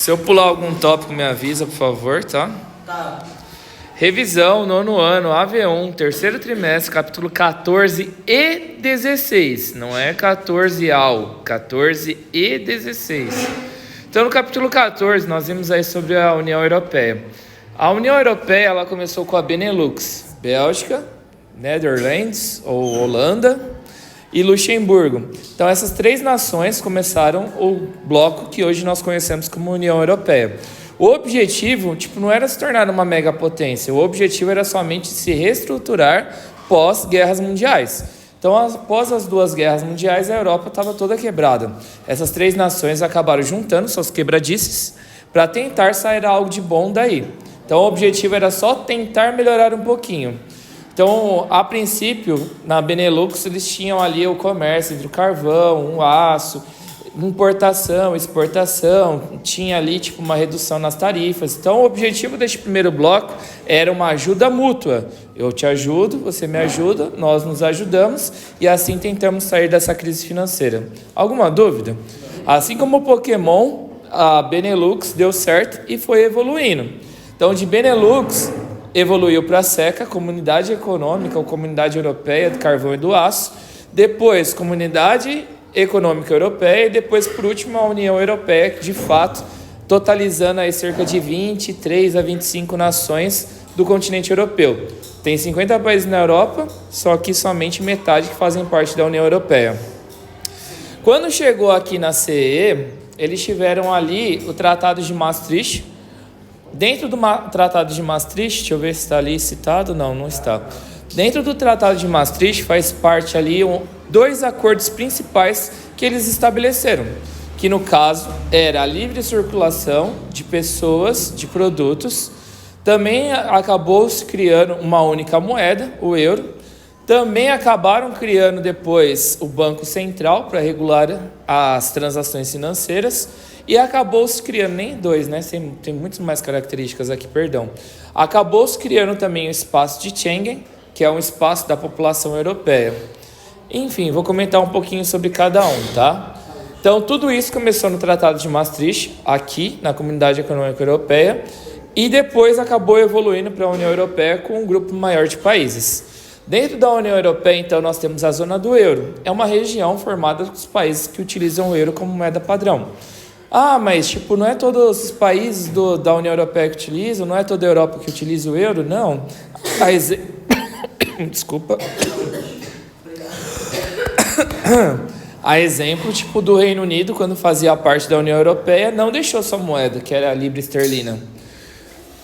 Se eu pular algum tópico, me avisa, por favor, tá? Tá. Revisão, nono ano, AV1, terceiro trimestre, capítulo 14 e 16. Não é 14 ao, 14 e 16. Então, no capítulo 14, nós vimos aí sobre a União Europeia. A União Europeia, ela começou com a Benelux, Bélgica, Netherlands, ou Holanda, e Luxemburgo. Então, essas três nações começaram o bloco que hoje nós conhecemos como União Europeia. O objetivo, não era se tornar uma megapotência. O objetivo era somente se reestruturar pós-guerras mundiais. Então, após as duas guerras mundiais, a Europa estava toda quebrada. Essas três nações acabaram juntando suas quebradices para tentar sair algo de bom daí. Então, o objetivo era só tentar melhorar um pouquinho. Então, a princípio, na Benelux, eles tinham ali o comércio entre o carvão, o aço, importação, exportação, tinha ali uma redução nas tarifas. Então, o objetivo deste primeiro bloco era uma ajuda mútua. Eu te ajudo, você me ajuda, nós nos ajudamos e assim tentamos sair dessa crise financeira. Alguma dúvida? Assim como o Pokémon, a Benelux deu certo e foi evoluindo. Então, de Benelux evoluiu para a SECA, Comunidade Econômica ou Comunidade Europeia do Carvão e do Aço, depois Comunidade Econômica Europeia e depois, por último, a União Europeia, de fato, totalizando aí cerca de 23 a 25 nações do continente europeu. Tem 50 países na Europa, só que somente metade que fazem parte da União Europeia. Quando chegou aqui na CE, eles tiveram ali o Tratado de Maastricht. Dentro do Tratado de Maastricht, deixa eu ver se está ali citado, não está. Dentro do Tratado de Maastricht faz parte ali dois acordos principais que eles estabeleceram, que no caso era a livre circulação de pessoas, de produtos. Também acabou se criando uma única moeda, o euro. Também acabaram criando depois o Banco Central para regular as transações financeiras. E acabou-se criando, nem dois, né? Tem muitas mais características aqui, perdão. Acabou-se criando também o espaço de Schengen, que é um espaço da população europeia. Enfim, vou comentar um pouquinho sobre cada um, tá? Então, tudo isso começou no Tratado de Maastricht, aqui na Comunidade Econômica Europeia, e depois acabou evoluindo para a União Europeia com um grupo maior de países. Dentro da União Europeia, então, nós temos a zona do euro. É uma região formada dos países que utilizam o euro como moeda padrão. Ah, mas não é todos os países da União Europeia que utilizam, não é toda a Europa que utiliza o euro, não. Desculpa. A exemplo, do Reino Unido, quando fazia parte da União Europeia, não deixou sua moeda, que era a libra esterlina.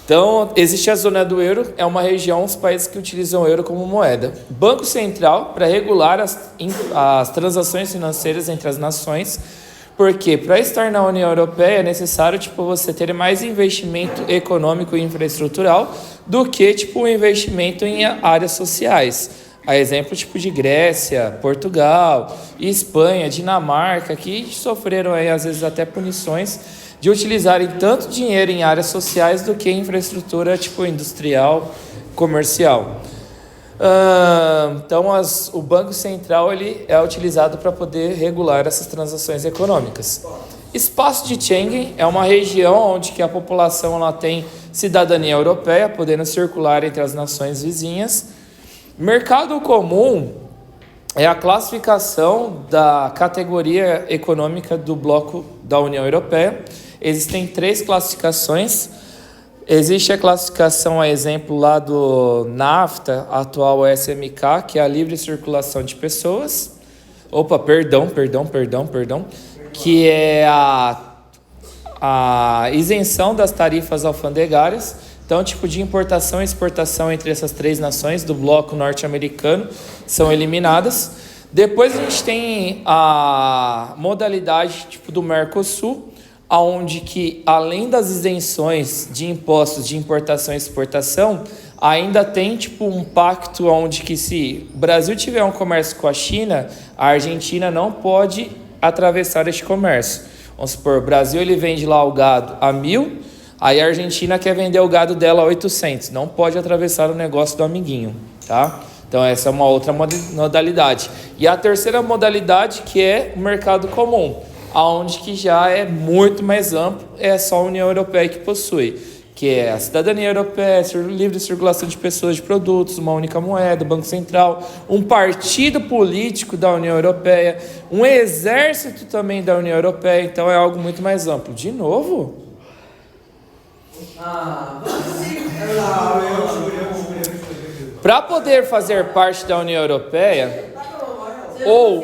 Então, existe a zona do euro, é uma região, os países que utilizam o euro como moeda. Banco Central, para regular as transações financeiras entre as nações. Porque para estar na União Europeia é necessário você ter mais investimento econômico e infraestrutural do que um investimento em áreas sociais. A exemplo de Grécia, Portugal, Espanha, Dinamarca, que sofreram aí, às vezes até punições de utilizarem tanto dinheiro em áreas sociais do que em infraestrutura industrial, comercial. Então, o Banco Central ele é utilizado para poder regular essas transações econômicas. Espaço de Schengen é uma região onde que a população ela tem cidadania europeia, podendo circular entre as nações vizinhas. Mercado comum é a classificação da categoria econômica do bloco da União Europeia. Existem três classificações. Existe a classificação, a exemplo lá do NAFTA, atual SMK, que é a livre circulação de pessoas. Que é a isenção das tarifas alfandegárias. Então, de importação e exportação entre essas três nações do bloco norte-americano são eliminadas. Depois a gente tem a modalidade do Mercosul, onde que, além das isenções de impostos de importação e exportação, ainda tem um pacto onde que se o Brasil tiver um comércio com a China, a Argentina não pode atravessar este comércio. Vamos supor, o Brasil ele vende lá o gado a 1.000, aí a Argentina quer vender o gado dela a 800, não pode atravessar o negócio do amiguinho, tá? Então essa é uma outra modalidade. E a terceira modalidade que é o mercado comum, aonde que já é muito mais amplo, é só a União Europeia que possui, que é a cidadania europeia, livre circulação de pessoas e de produtos, uma única moeda, Banco Central, um partido político da União Europeia, um exército também da União Europeia, então é algo muito mais amplo. De novo? Para poder fazer parte da União Europeia, ou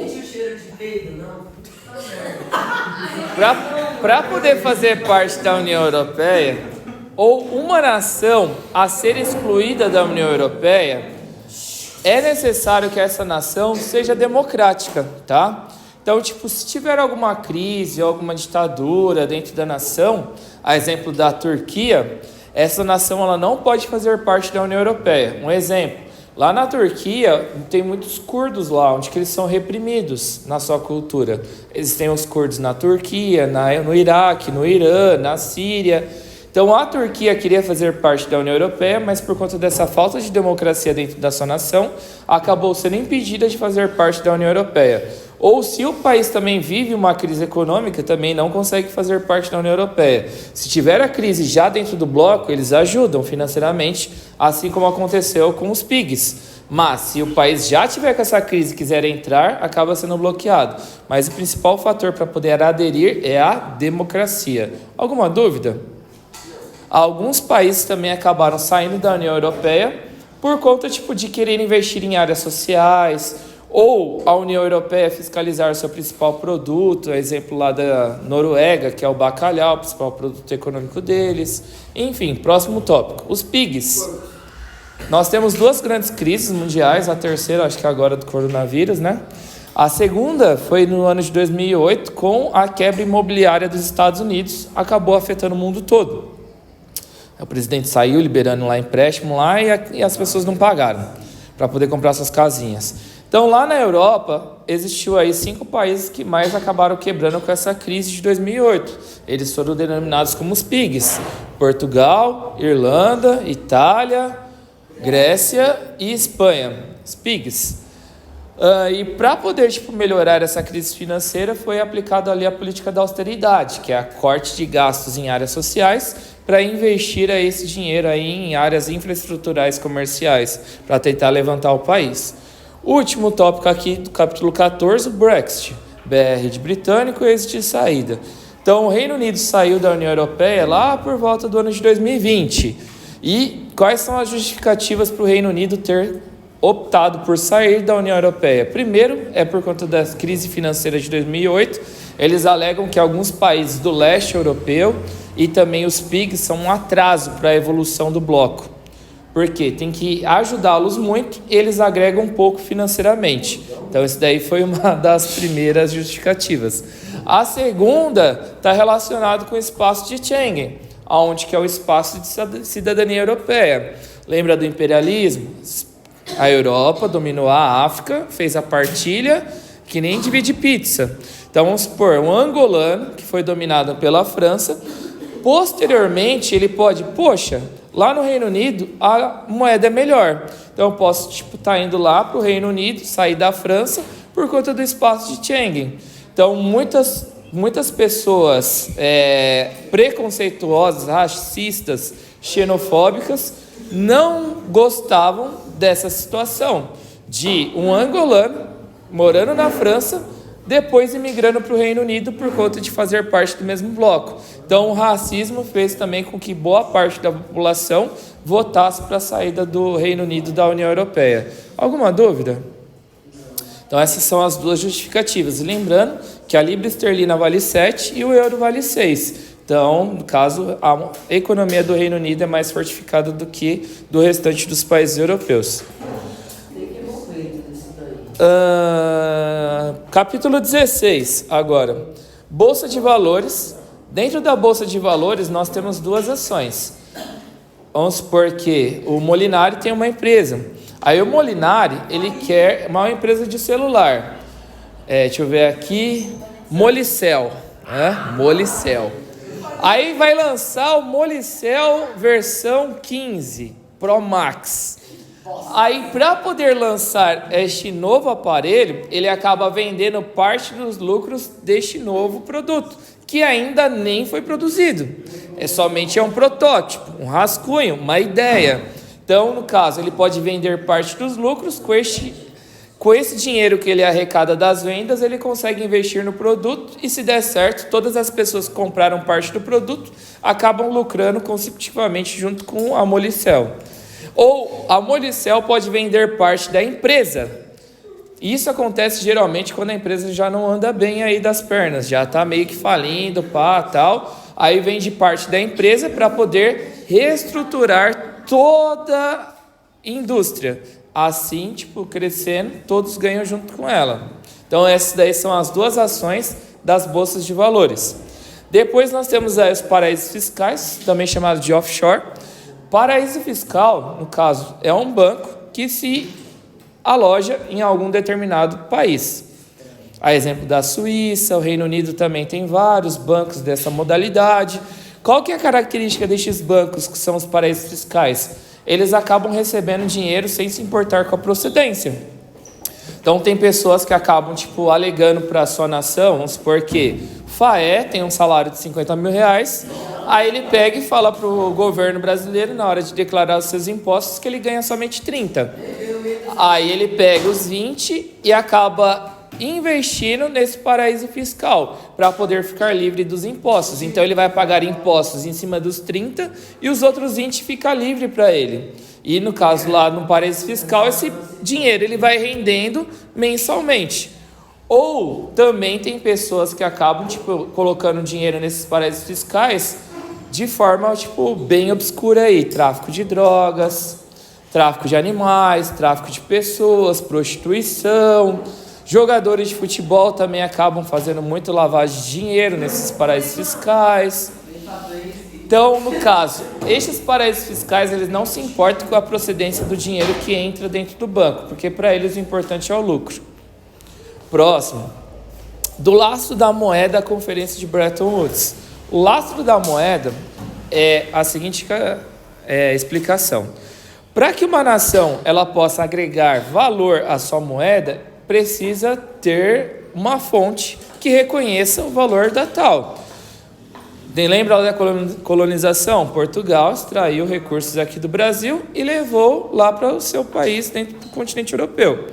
para poder fazer parte da União Europeia, ou uma nação a ser excluída da União Europeia, é necessário que essa nação seja democrática, tá? Então, se tiver alguma crise, alguma ditadura dentro da nação, a exemplo da Turquia, essa nação ela não pode fazer parte da União Europeia. Um exemplo, lá na Turquia tem muitos curdos lá, onde que eles são reprimidos na sua cultura. Existem os curdos na Turquia, no Iraque, no Irã, na Síria. Então a Turquia queria fazer parte da União Europeia, mas por conta dessa falta de democracia dentro da sua nação, acabou sendo impedida de fazer parte da União Europeia. Ou se o país também vive uma crise econômica, também não consegue fazer parte da União Europeia. Se tiver a crise já dentro do bloco, eles ajudam financeiramente, assim como aconteceu com os PIGs. Mas se o país já tiver com essa crise e quiser entrar, acaba sendo bloqueado. Mas o principal fator para poder aderir é a democracia. Alguma dúvida? Alguns países também acabaram saindo da União Europeia por conta de querer investir em áreas sociais, ou a União Europeia fiscalizar o seu principal produto, exemplo lá da Noruega, que é o bacalhau, o principal produto econômico deles. Enfim, próximo tópico, os PIGs. Nós temos duas grandes crises mundiais, a terceira acho que agora do coronavírus, né? A segunda foi no ano de 2008, com a quebra imobiliária dos Estados Unidos, acabou afetando o mundo todo. O presidente saiu liberando lá empréstimo lá e as pessoas não pagaram para poder comprar suas casinhas. Então lá na Europa existiu aí 5 países que mais acabaram quebrando com essa crise de 2008. Eles foram denominados como os PIGs: Portugal, Irlanda, Itália, Grécia e Espanha. Os PIGs. E para poder melhorar essa crise financeira foi aplicada ali a política da austeridade, que é a corte de gastos em áreas sociais para investir esse dinheiro aí em áreas infraestruturais comerciais para tentar levantar o país. Último tópico aqui do capítulo 14, o Brexit. BR de britânico, êxito de saída. Então o Reino Unido saiu da União Europeia lá por volta do ano de 2020. E quais são as justificativas para o Reino Unido ter optado por sair da União Europeia? Primeiro, é por conta da crise financeira de 2008. Eles alegam que alguns países do leste europeu e também os PIGs são um atraso para a evolução do bloco. Porque tem que ajudá-los muito e eles agregam um pouco financeiramente. Então, isso daí foi uma das primeiras justificativas. A segunda está relacionada com o espaço de Schengen, onde que é o espaço de cidadania europeia. Lembra do imperialismo? A Europa dominou a África, fez a partilha, que nem divide pizza. Então, vamos supor, um angolano que foi dominado pela França, posteriormente ele pode, lá no Reino Unido a moeda é melhor, então eu posso estar indo lá para o Reino Unido, sair da França por conta do espaço de Schengen. Então muitas pessoas preconceituosas, racistas, xenofóbicas não gostavam dessa situação de um angolano morando na França, depois imigrando para o Reino Unido por conta de fazer parte do mesmo bloco. Então o racismo fez também com que boa parte da população votasse para a saída do Reino Unido da União Europeia. Alguma dúvida? Então essas são as duas justificativas. E lembrando que a libra esterlina vale 7 e o euro vale 6. Então, no caso, a economia do Reino Unido é mais fortificada do que do restante dos países europeus. Capítulo 16, agora. Bolsa de Valores. Dentro da Bolsa de Valores, nós temos duas ações. Vamos supor que o Molinari tem uma empresa. Aí o Molinari, ele quer uma empresa de celular. Deixa eu ver aqui. Molicel. Molicel. Aí vai lançar o Molicel versão 15 Pro Max. Aí, para poder lançar este novo aparelho, ele acaba vendendo parte dos lucros deste novo produto, que ainda nem foi produzido. Somente um protótipo, um rascunho, uma ideia. Então, no caso, ele pode vender parte dos lucros. Com esse dinheiro que ele arrecada das vendas, ele consegue investir no produto e, se der certo, todas as pessoas que compraram parte do produto acabam lucrando consecutivamente junto com a Molicel. Ou a Molicel pode vender parte da empresa. Isso acontece geralmente quando a empresa já não anda bem aí das pernas, já está meio que falindo, tal. Aí vende parte da empresa para poder reestruturar toda a indústria. Assim, crescendo, todos ganham junto com ela. Então, essas daí são as duas ações das bolsas de valores. Depois nós temos aí os paraísos fiscais, também chamados de offshore. Paraíso fiscal, no caso, é um banco que se aloja em algum determinado país. A exemplo da Suíça, o Reino Unido também tem vários bancos dessa modalidade. Qual que é a característica destes bancos que são os paraísos fiscais? Eles acabam recebendo dinheiro sem se importar com a procedência. Então, tem pessoas que acabam, alegando para a sua nação, vamos supor que Faé tem um salário de 50 mil reais, aí ele pega e fala para o governo brasileiro, na hora de declarar os seus impostos, que ele ganha somente 30. Aí ele pega os 20 e acaba investindo nesse paraíso fiscal para poder ficar livre dos impostos. Então ele vai pagar impostos em cima dos 30 e os outros 20 fica livre para ele. E no caso lá no paraíso fiscal, esse dinheiro ele vai rendendo mensalmente. Ou também tem pessoas que acabam colocando dinheiro nesses paraísos fiscais de forma bem obscura aí, tráfico de drogas, tráfico de animais, tráfico de pessoas, prostituição. Jogadores de futebol também acabam fazendo muito lavagem de dinheiro nesses paraísos fiscais. Então, no caso, esses paraísos fiscais eles não se importam com a procedência do dinheiro que entra dentro do banco, porque para eles o importante é o lucro. Próximo. Do lastro da moeda, a Conferência de Bretton Woods. O lastro da moeda é a seguinte explicação. Para que uma nação ela possa agregar valor à sua moeda, precisa ter uma fonte que reconheça o valor da tal. Lembra da colonização? Portugal extraiu recursos aqui do Brasil e levou lá para o seu país dentro do continente europeu.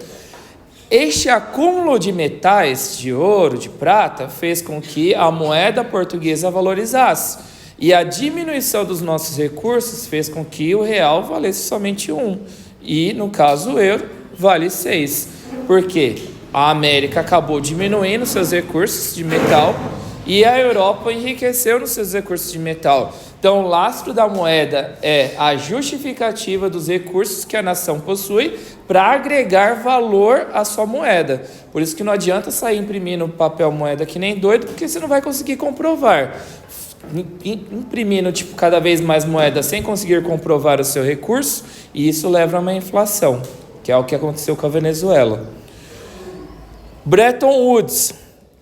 Este acúmulo de metais, de ouro, de prata, fez com que a moeda portuguesa valorizasse. E a diminuição dos nossos recursos fez com que o real valesse somente 1. E, no caso, o euro vale 6. Por quê? A América acabou diminuindo seus recursos de metal e a Europa enriqueceu nos seus recursos de metal. Então, o lastro da moeda é a justificativa dos recursos que a nação possui para agregar valor à sua moeda. Por isso que não adianta sair imprimindo papel moeda que nem doido, porque você não vai conseguir comprovar. Imprimindo cada vez mais moeda sem conseguir comprovar o seu recurso, e isso leva a uma inflação, que é o que aconteceu com a Venezuela. Bretton Woods.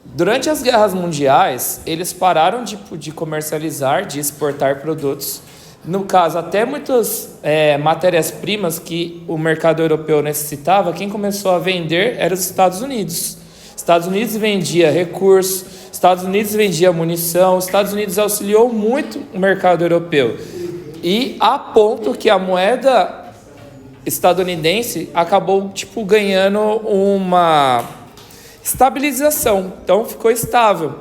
Durante as guerras mundiais, eles pararam de comercializar, de exportar produtos. No caso, até muitas matérias-primas que o mercado europeu necessitava, quem começou a vender eram os Estados Unidos. Estados Unidos vendia recursos, Estados Unidos vendia munição, Estados Unidos auxiliou muito o mercado europeu. E a ponto que a moeda estadunidense acabou ganhando uma estabilização, então ficou estável,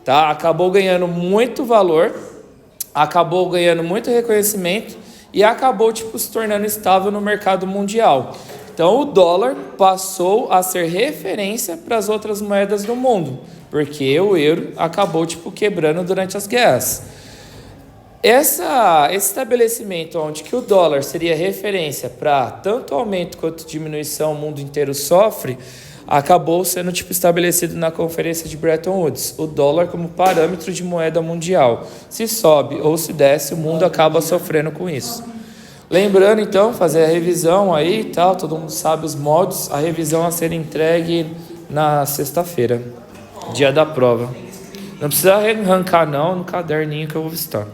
tá? Acabou ganhando muito valor, acabou ganhando muito reconhecimento e acabou se tornando estável no mercado mundial. Então o dólar passou a ser referência para as outras moedas do mundo, porque o euro acabou quebrando durante as guerras. Esse estabelecimento onde que o dólar seria referência para tanto aumento quanto diminuição o mundo inteiro sofre, acabou sendo estabelecido na Conferência de Bretton Woods, o dólar como parâmetro de moeda mundial. Se sobe ou se desce, o mundo acaba sofrendo com isso. Lembrando então, fazer a revisão aí e tal, todo mundo sabe os moldes, a revisão a ser entregue na sexta-feira, dia da prova. Não precisa arrancar não, no caderninho que eu vou visitar.